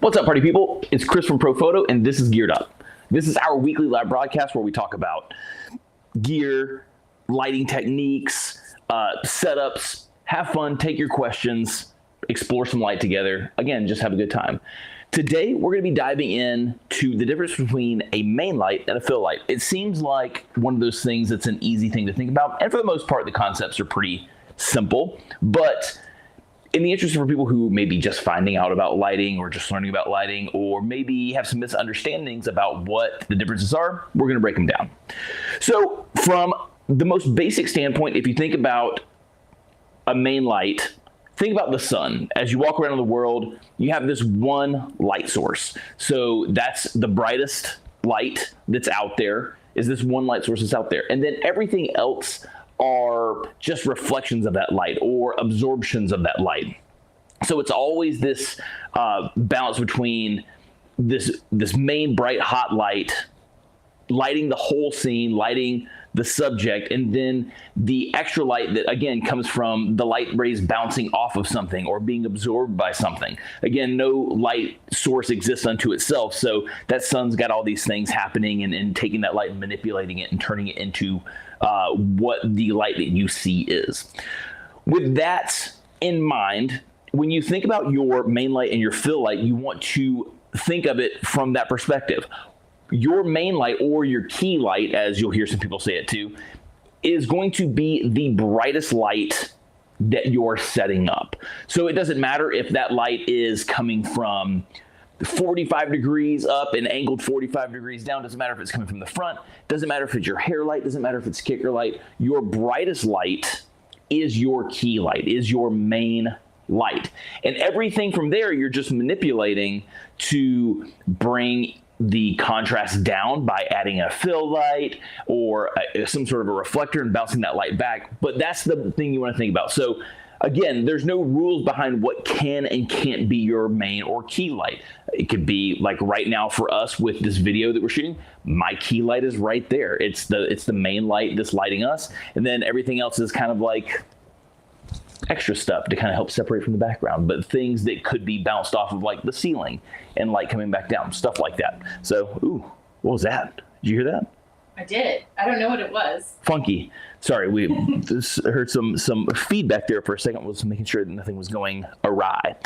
What's up, party people? It's Chris from ProPhoto, and this is Geared Up. This is our weekly live broadcast where we talk about gear, lighting techniques, setups, have fun, take your questions, explore some light together. Again, just have a good time. Today, we're going to be diving in to the difference between a main light and a fill light. It seems like one of those things that's an easy thing to think about, and for the most part, the concepts are pretty simple, but in the interest for people who may be just finding out about lighting or just learning about lighting, or maybe have some misunderstandings about what the differences are, we're going to break them down. So from the most basic standpoint, if you think about a main light, think about the sun. As you walk around in the world, you have this one light source. So that's the brightest light that's out there, is this one light source that's out there. And then everything else are just reflections of that light or absorptions of that light. So it's always this balance between this main bright hot light lighting the whole scene, lighting the subject, and then the extra light that again comes from the light rays bouncing off of something or being absorbed by something. Again, no light source exists unto itself, so that sun's got all these things happening and taking that light and manipulating it and turning it into what the light that you see is. With that in mind, when you think about your main light and your fill light, you want to think of it from that perspective. Your main light, or your key light, as you'll hear some people say it too, is going to be the brightest light that you're setting up. So it doesn't matter if that light is coming from 45 degrees up and angled 45 degrees down. Doesn't matter if it's coming from the front. Doesn't matter if it's your hair light. Doesn't matter if it's kicker light. Your brightest light is your key light, is your main light. And everything from there, you're just manipulating to bring the contrast down by adding a fill light or some sort of a reflector and bouncing that light back. But that's the thing you want to think about. So again, there's no rules behind what can and can't be your main or key light. It could be like right now for us with this video that we're shooting, my key light is right there. It's the main light that's lighting us. And then everything else is kind of like extra stuff to kind of help separate from the background, but things that could be bounced off of like the ceiling and light coming back down, stuff like that. So, ooh, what was that? Did you hear that? I did. I don't know what it was. Funky. Sorry, we heard some feedback there for a second. Was making sure that nothing was going awry.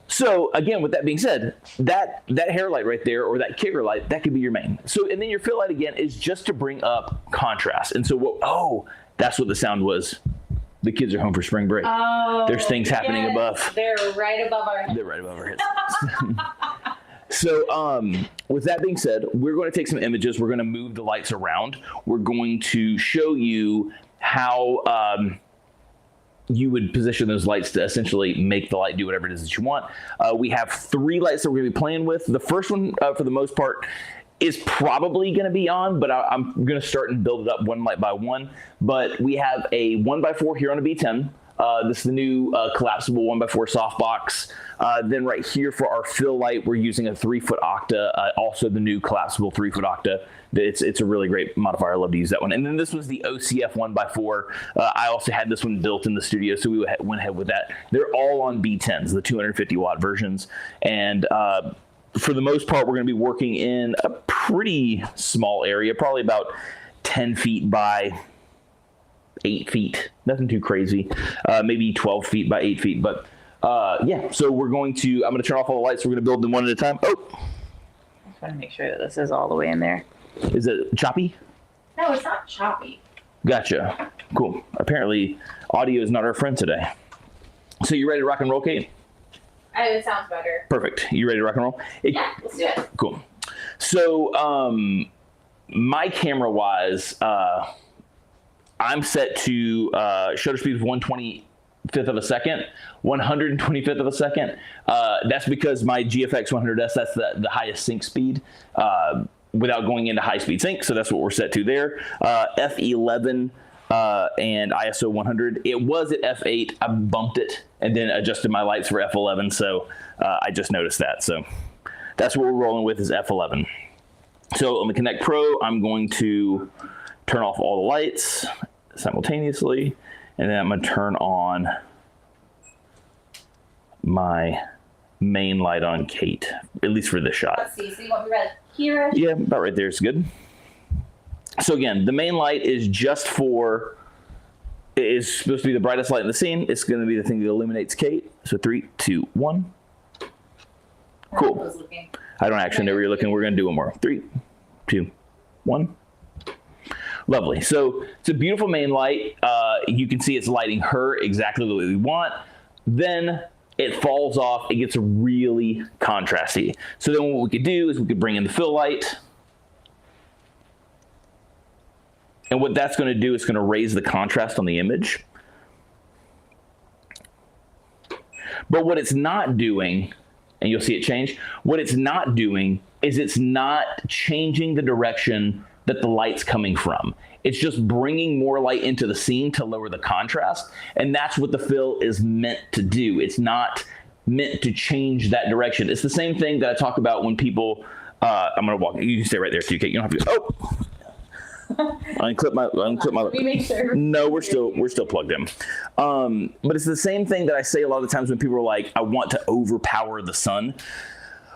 So again, with that being said, that hair light right there, or that kicker light, that could be your main. So, and then your fill light again is just to bring up contrast. And so, oh, that's what the sound was. The kids are home for spring break. Oh, there's things happening above. They're right above our heads. They're right above our heads. So with that being said, we're going to take some images. We're going to move the lights around. We're going to show you how you would position those lights to essentially make the light do whatever it is that you want. We have 3 lights that we're going to be playing with. The first one, for the most part, is probably going to be on, but I'm going to start and build it up one light by one. But we have a 1x4 here on a B10. This is the new collapsible 1x4 softbox. Then right here for our fill light, we're using a 3-foot Octa, also the new collapsible 3-foot Octa. It's a really great modifier. I love to use that one. And then this was the OCF 1x4. I also had this one built in the studio, so we went ahead with that. They're all on B10s, the 250 watt versions. And for the most part, we're going to be working in a pretty small area, probably about 10 feet by 8 feet. Nothing too crazy. Maybe 12 feet by 8 feet. But yeah, so I'm going to turn off all the lights. We're going to build them one at a time. Oh, I'm trying to make sure that this is all the way in there. Is it choppy? No, it's not choppy. Gotcha. Cool. Apparently, audio is not our friend today. So you ready to rock and roll, Kate? It sounds better. Perfect. You ready to rock and roll? Yeah, let's do it. Cool. So my camera-wise, I'm set to shutter speed of 1/25th of a second, 125th of a second. That's because my GFX 100S, that's the highest sync speed without going into high-speed sync. So that's what we're set to there. F11 and ISO 100. It was at F8. I bumped it and then adjusted my lights for F11. So I just noticed that. So that's what we're rolling with, is F11. So on the Connect Pro, I'm going to turn off all the lights simultaneously, and then I'm going to turn on my main light on Kate, at least for this shot. Let's see. So you want me right here? Yeah, about right there is good. So again, the main light is just for, is supposed to be the brightest light in the scene. It's going to be the thing that illuminates Kate. So 3, 2, 1. Cool. I don't actually know where you're looking. We're going to do one more. 3, 2, 1. Lovely. So it's a beautiful main light. You can see it's lighting her exactly the way we want. Then it falls off. It gets really contrasty. So then what we could do is we could bring in the fill light. And what that's going to do is going to raise the contrast on the image. But what it's not doing, and you'll see it change, what it's not doing is it's not changing the direction that the light's coming from. It's just bringing more light into the scene to lower the contrast. And that's what the fill is meant to do. It's not meant to change that direction. It's the same thing that I talk about when people, I'm going to walk, you can stay right there too, Kate. You don't have to, unclip my, Let me make sure. no, we're still plugged in. But it's the same thing that I say a lot of times when people are like, I want to overpower the sun.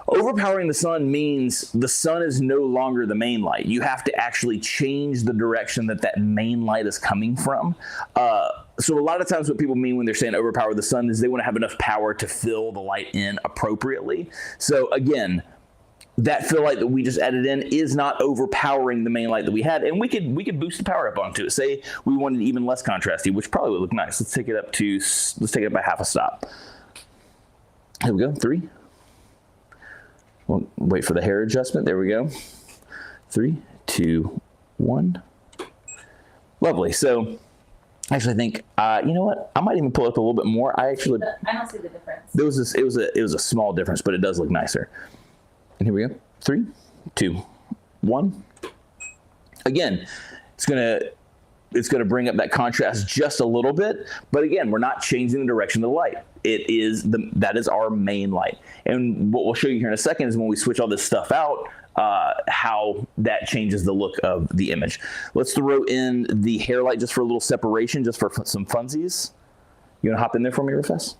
Overpowering the sun means the sun is no longer the main light. You have to actually change the direction that that main light is coming from. So a lot of times what people mean when they're saying overpower the sun is they want to have enough power to fill the light in appropriately. So again, that fill light that we just added in is not overpowering the main light that we had, and we could boost the power up onto it. Say we wanted even less contrasty, which probably would look nice. Let's take it up by half a stop. Here we go. 3. We'll wait for the hair adjustment. There we go. 3, 2, 1. Lovely. So actually, I think you know what? I might even pull up a little bit more. I don't see the difference. There was this. It was a small difference, but it does look nicer. And here we go. 3, 2, 1. Again, it's gonna bring up that contrast just a little bit, but again, we're not changing the direction of the light. That is our main light. And what we'll show you here in a second is when we switch all this stuff out, how that changes the look of the image. Let's throw in the hair light just for a little separation, just for some funsies. You wanna hop in there for me real fast?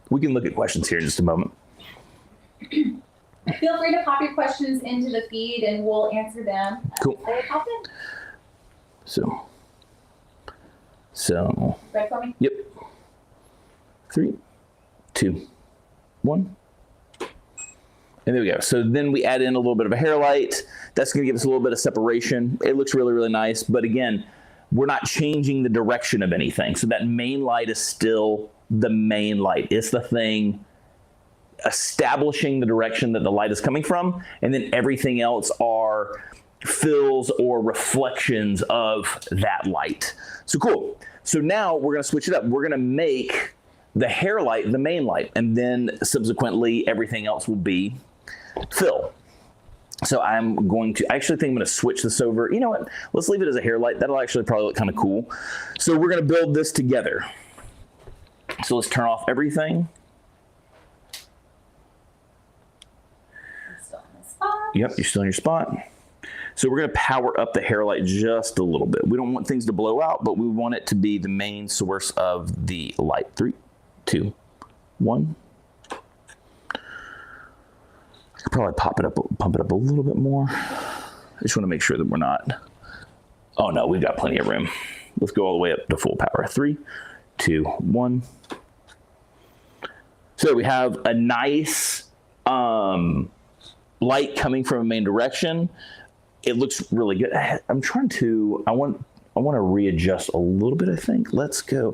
We can look at questions here in just a moment. Feel free to pop your questions into the feed and we'll answer them. Cool. Pop in. So. Ready for me? Yep. 3, 2, 1. And there we go. So then we add in a little bit of a hair light. That's going to give us a little bit of separation. It looks really, really nice. But again, we're not changing the direction of anything. So that main light is still the main light. It's the thing establishing the direction that the light is coming from. And then everything else are fills or reflections of that light. So cool. So now we're going to switch it up. We're going to make the hair light the main light, and then subsequently everything else will be fill. So I actually think I'm going to switch this over. You know what? Let's leave it as a hair light. That'll actually probably look kind of cool. So we're going to build this together. So let's turn off everything. Still in the spot. Yep, you're still in your spot. So we're going to power up the hair light just a little bit. We don't want things to blow out, but we want it to be the main source of the light. 3, 2, 1. I could probably pump it up a little bit more. I just want to make sure that we're not. Oh no, we've got plenty of room. Let's go all the way up to full power. 3, 2, 1. So we have a nice light coming from a main direction. It looks really good. I want to readjust a little bit, I think. Let's go.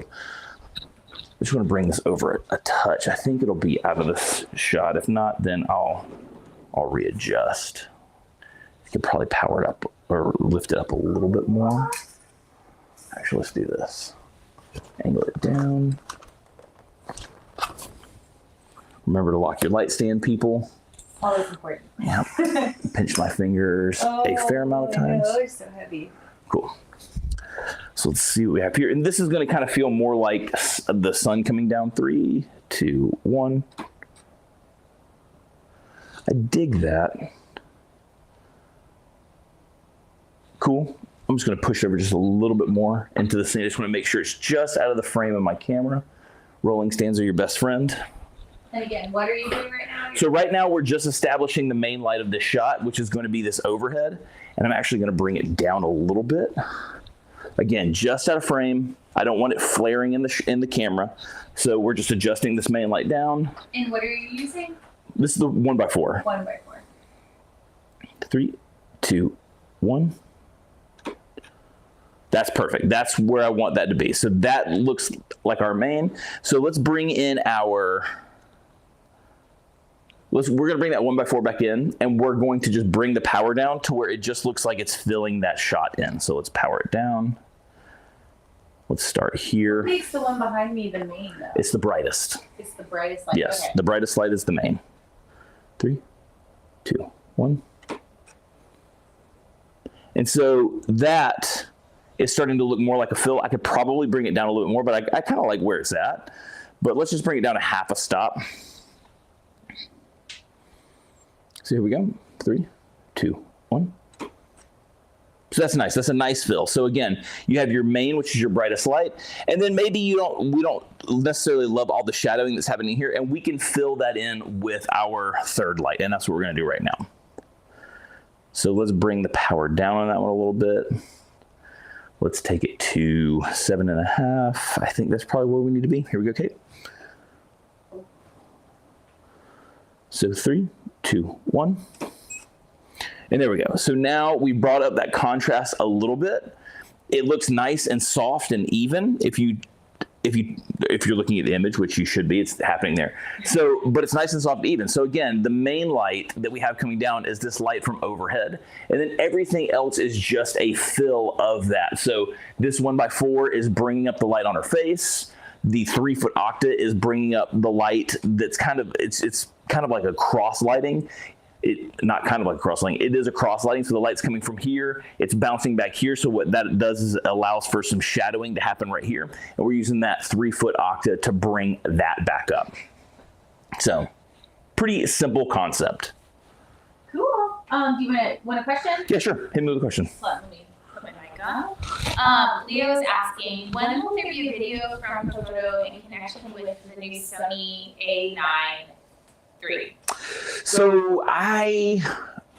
I just want to bring this over a touch. I think it'll be out of this shot. If not, then I'll readjust. You can probably power it up or lift it up a little bit more. Actually, let's do this. Angle it down. Remember to lock your light stand, people. Always important. Yeah. Pinch my fingers a fair amount of times. Oh, they're so heavy. Cool. So let's see what we have here. And this is going to kind of feel more like the sun coming down. 3, 2, 1. I dig that. Cool. I'm just going to push over just a little bit more into the scene. I just want to make sure it's just out of the frame of my camera. Rolling stands are your best friend. And again, what are you doing right now? So right now we're just establishing the main light of this shot, which is going to be this overhead. And I'm actually going to bring it down a little bit. Again, just out of frame. I don't want it flaring in the camera. So we're just adjusting this main light down. And what are you using? This is the 1x4. 1x4. 3, 2, 1. That's perfect. That's where I want that to be. So that looks like our main. So let's bring in our... we're going to bring that 1x4 back in, and we're going to just bring the power down to where it just looks like it's filling that shot in. So let's power it down. Let's start here. What makes the one behind me the main, though? It's the brightest. It's the brightest light? Yes, Okay. the brightest light is the main. 3, 2, 1. And so that is starting to look more like a fill. I could probably bring it down a little bit more, but I kind of like where it's at. But let's just bring it down a half a stop. So here we go. 3, 2, 1. So that's nice. That's a nice fill. So again, you have your main, which is your brightest light, and then maybe we don't necessarily love all the shadowing that's happening here, and we can fill that in with our third light, and that's what we're going to do right now. So let's bring the power down on that one a little bit. Let's take it to 7.5. I think that's probably where we need to be. Here we go, Kate. So 3, 2, 1. And there we go. So now we brought up that contrast a little bit. It looks nice and soft and even if you're looking at the image, which you should be, it's happening there. So, but it's nice and soft and even. So again, the main light that we have coming down is this light from overhead. And then everything else is just a fill of that. So this 1x4 is bringing up the light on her face. The 3-foot octa is bringing up the light that's kind of, it's kind of like a cross lighting. Not kind of like cross lighting. It is a cross lighting, so the light's coming from here. It's bouncing back here, so what that does is it allows for some shadowing to happen right here. And we're using that 3-foot octa to bring that back up. So, pretty simple concept. Cool. Do you want a question? Yeah, sure. Hit me with a question. Let me put my mic on. Leo is asking, when will there be a video from Photo in connection with the new Sony A9 III? So I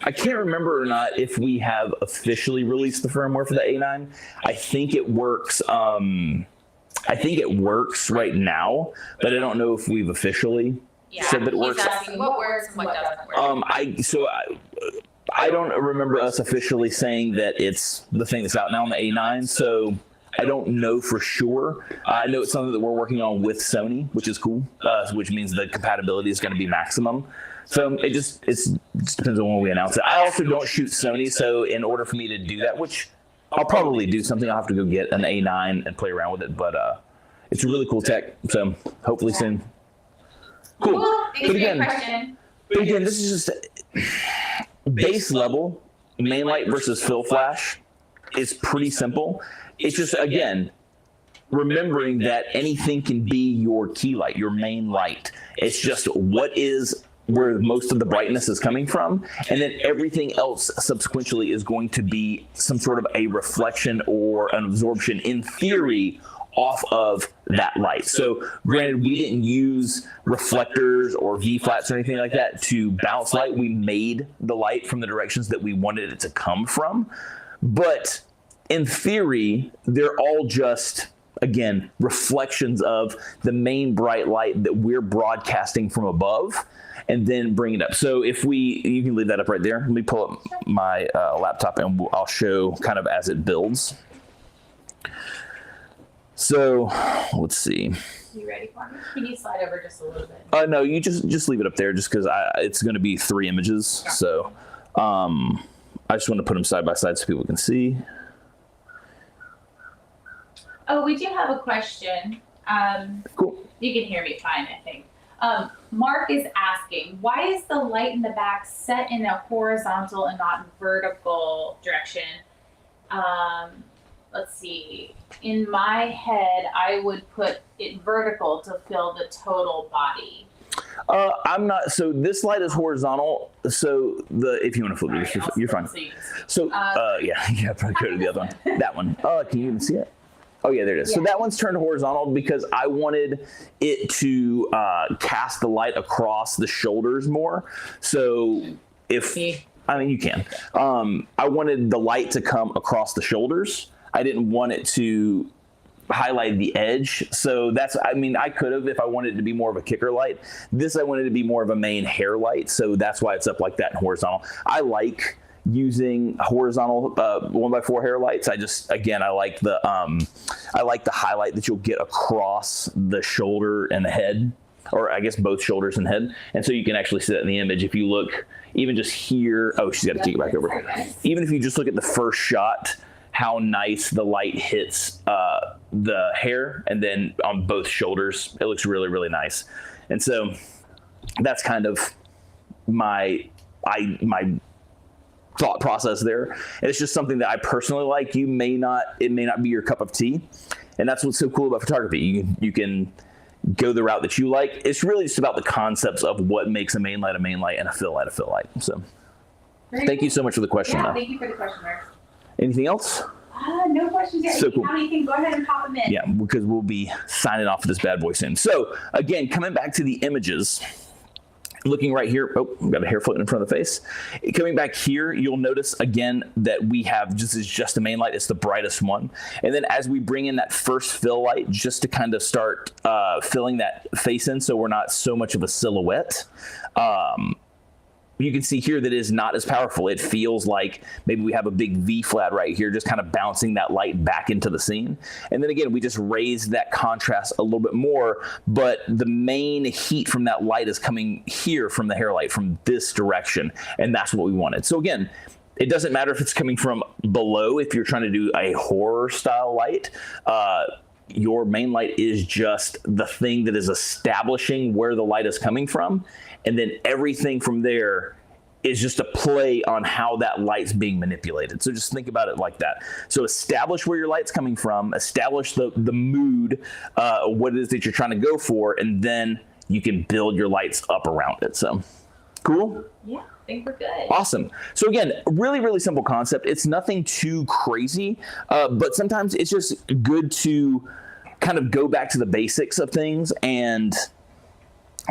can't remember or not if we have officially released the firmware for the A9. I think it works. I think it works right now, but I don't know if we've officially said that it works. He's asking what works and what doesn't work. I don't remember us officially saying that it's the thing that's out now on the A9. So I don't know for sure. I know it's something that we're working on with Sony, which is cool, which means the compatibility is going to be maximum. So it just depends on when we announce it. I also don't shoot Sony, so in order for me to do that, which I'll probably do something, I'll have to go get an A9 and play around with it. But it's a really cool tech, so hopefully soon. Cool. Thanks for your question. But again, this is just base level, main light versus fill flash. It's pretty simple. It's just, again, remembering that anything can be your key light, your main light. It's just what is where most of the brightness is coming from, and then everything else subsequently is going to be some sort of a reflection or an absorption, in theory, off of that light. So granted, we didn't use reflectors or V-flats or anything like that to bounce light. We made the light from the directions that we wanted it to come from. But in theory, they're all just, again, reflections of the main bright light that we're broadcasting from above and then bring it up. So if you can leave that up right there. Let me pull up my laptop and I'll show kind of as it builds. So let's see. You ready for me? Can you slide over just a little bit? No, you just leave it up there just because it's going to be 3 images. Yeah. So I just want to put them side by side so people can see. Oh, we do have a question. Cool. You can hear me fine, I think. Mark is asking, why is the light in the back set in a horizontal and not vertical direction? Let's see. In my head, I would put it vertical to fill the total body. I'm not. So this light is horizontal. So if you want to flip it, you're fine. So yeah, probably go to the other one. That one. Can you even see it? Oh yeah, there it is. So that one's turned horizontal because I wanted it to cast the light across the shoulders more. So I mean, you can. I wanted the light to come across the shoulders. I didn't want it to highlight the edge. So I mean, I could have if I wanted it to be more of a kicker light. This I wanted to be more of a main hair light. So that's why it's up like that and horizontal. I like using horizontal 1x4 hair lights. I like the highlight that you'll get across the shoulder and the head, or I guess both shoulders and head. And so you can actually see that in the image. If you look even just here, oh, she's got to take it back over. Even if you just look at the first shot, how nice the light hits the hair and then on both shoulders, it looks really, really nice. And so that's kind of my thought process there. And it's just something that I personally like. It may not be your cup of tea. And that's what's so cool about photography. You can go the route that you like. It's really just about the concepts of what makes a main light and a fill light a fill light. So thank you so much for the question. Yeah, thank you for the question, Mark. Anything else? No questions yet. So if you have anything, go ahead and pop them in. Yeah, because we'll be signing off of this bad boy soon. So again, coming back to the images, looking right here, oh, I've got a hair floating in front of the face. Coming back here, you'll notice again that we have just a main light. It's the brightest one. And then as we bring in that first fill light, just to kind of start filling that face in so we're not so much of a silhouette, you can see here that it is not as powerful. It feels like maybe we have a big V flat right here, just kind of bouncing that light back into the scene. And then again, we just raise that contrast a little bit more, but the main heat from that light is coming here from the hair light, from this direction. And that's what we wanted. So again, it doesn't matter if it's coming from below, if you're trying to do a horror style light, your main light is just the thing that is establishing where the light is coming from. And then everything from there is just a play on how that light's being manipulated. So just think about it like that. So establish where your light's coming from, establish the mood, what it is that you're trying to go for, and then you can build your lights up around it. So cool? Yeah, I think we're good. Awesome. So again, really, really simple concept. It's nothing too crazy, but sometimes it's just good to kind of go back to the basics of things and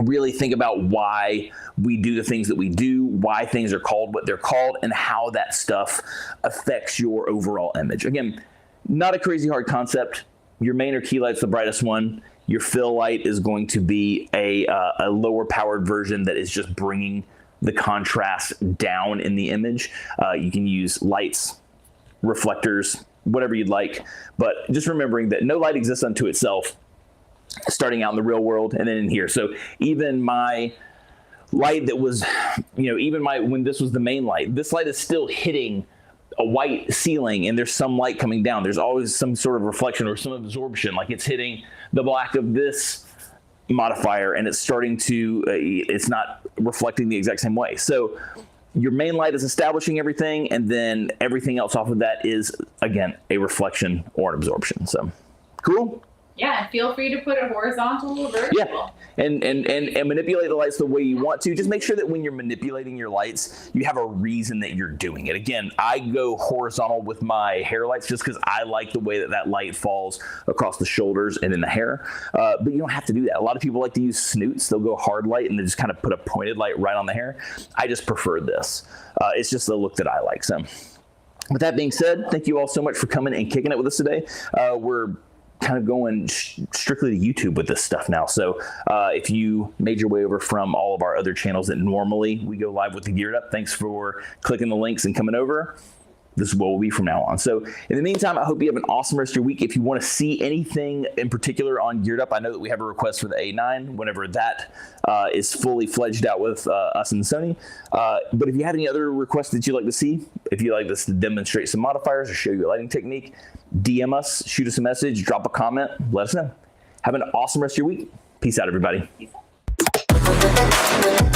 really think about why we do the things that we do, why things are called what they're called, and how that stuff affects your overall image. Again, not a crazy hard concept. Your main or key light's the brightest one. Your fill light is going to be a lower powered version that is just bringing the contrast down in the image. You can use lights, reflectors, whatever you'd like, but just remembering that no light exists unto itself, starting out in the real world and then in here. So even my light that was, when this was the main light, this light is still hitting a white ceiling and there's some light coming down. There's always some sort of reflection or some absorption, like it's hitting the black of this modifier and it's starting to, it's not reflecting the exact same way. So your main light is establishing everything, and then everything else off of that is, again, a reflection or an absorption. So cool. Yeah, and feel free to put it horizontal or vertical. Yeah, and manipulate the lights the way you want to. Just make sure that when you're manipulating your lights, you have a reason that you're doing it. Again, I go horizontal with my hair lights just because I like the way that that light falls across the shoulders and in the hair. But you don't have to do that. A lot of people like to use snoots. They'll go hard light and they just kind of put a pointed light right on the hair. I just prefer this. It's just the look that I like. So with that being said, thank you all so much for coming and kicking it with us today. We're kind of going strictly to YouTube with this stuff now. So if you made your way over from all of our other channels that normally we go live with the Geared Up, thanks for clicking the links and coming over. This is what will be from now on. So in the meantime, I hope you have an awesome rest of your week. If you want to see anything in particular on Geared Up, I know that we have a request for the A9 whenever that is fully fledged out with us and Sony. But if you have any other requests that you'd like to see, if you'd like us to demonstrate some modifiers or show you a lighting technique, DM us, shoot us a message, drop a comment, let us know. Have an awesome rest of your week. Peace out, everybody. Peace out.